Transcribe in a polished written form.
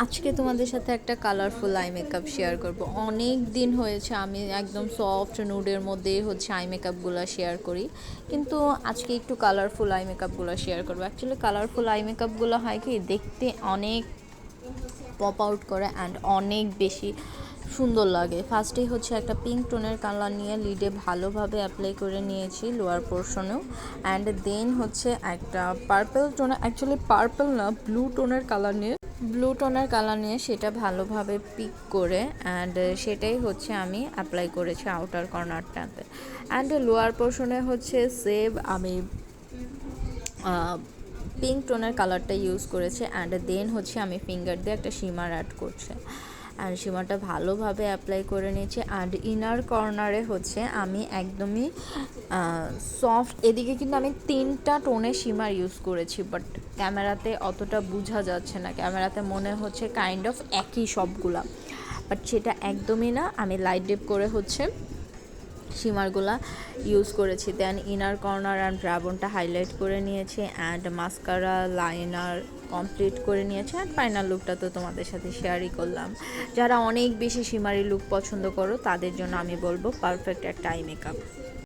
আজকে তোমাদের সাথে একটা কালারফুল আই মেকআপ শেয়ার করব। অনেক দিন হয়েছে আমি একদম সফট নুডের মধ্যেই আই মেকআপগুলো শেয়ার করি, কিন্তু আজকে একটু কালারফুল আই মেকআপগুলো শেয়ার করবো। অ্যাকচুয়ালি কালারফুল আই মেকআপগুলো হয় কি, দেখতে অনেক পপ আউট করে অ্যান্ড অনেক বেশি সুন্দর লাগে। ফার্স্টেই একটা পিঙ্ক টোনের কালার নিয়ে লিডে ভালোভাবে অ্যাপ্লাই করে নিয়েছি, লোয়ার পোর্শনেও। অ্যান্ড দেন একটা পার্পল টোনের, অ্যাকচুয়ালি পার্পল না, ব্লু টোনের কালার নিয়ে সেটা ভালোভাবে পিক করে অ্যান্ড সেটাই আমি অ্যাপ্লাই করেছি আউটার কর্নারটাতে। অ্যান্ড লোয়ার পোর্শনে সেভ আমি পিঙ্ক টোনের কালারটা ইউজ করেছে। অ্যান্ড দেন আমি ফিঙ্গার দিয়ে একটা শিমার অ্যাড করছে অ্যান্ড শিমারটা ভালোভাবে অ্যাপ্লাই করে নিয়েছি। অ্যান্ড ইনার কর্নারে আমি একদমই সফট, এদিকে কিন্তু আমি 3টা টোনের শিমার ইউজ করেছি, বাট ক্যামেরাতে অতটা বোঝা যাচ্ছে না। ক্যামেরাতে মনে হচ্ছে কাইন্ড অফ একই সবগুলা, বাট সেটা একদমই না। আমি লাইট ডিপ করে শিমারগুলা ইউজ করেছি। দেন ইনার কর্নার অ্যান্ড ব্রাবনটা হাইলাইট করে নিয়েছি অ্যান্ড মাস্কারা লাইনার কমপ্লিট করে নিয়েছি। অ্যান্ড ফাইনাল লুকটা তো তোমাদের সাথে শেয়ারই করলাম। যারা অনেক বেশি শিমারি লুক পছন্দ করো তাদের জন্য আমি বলবো পারফেক্ট একটা আই মেকআপ।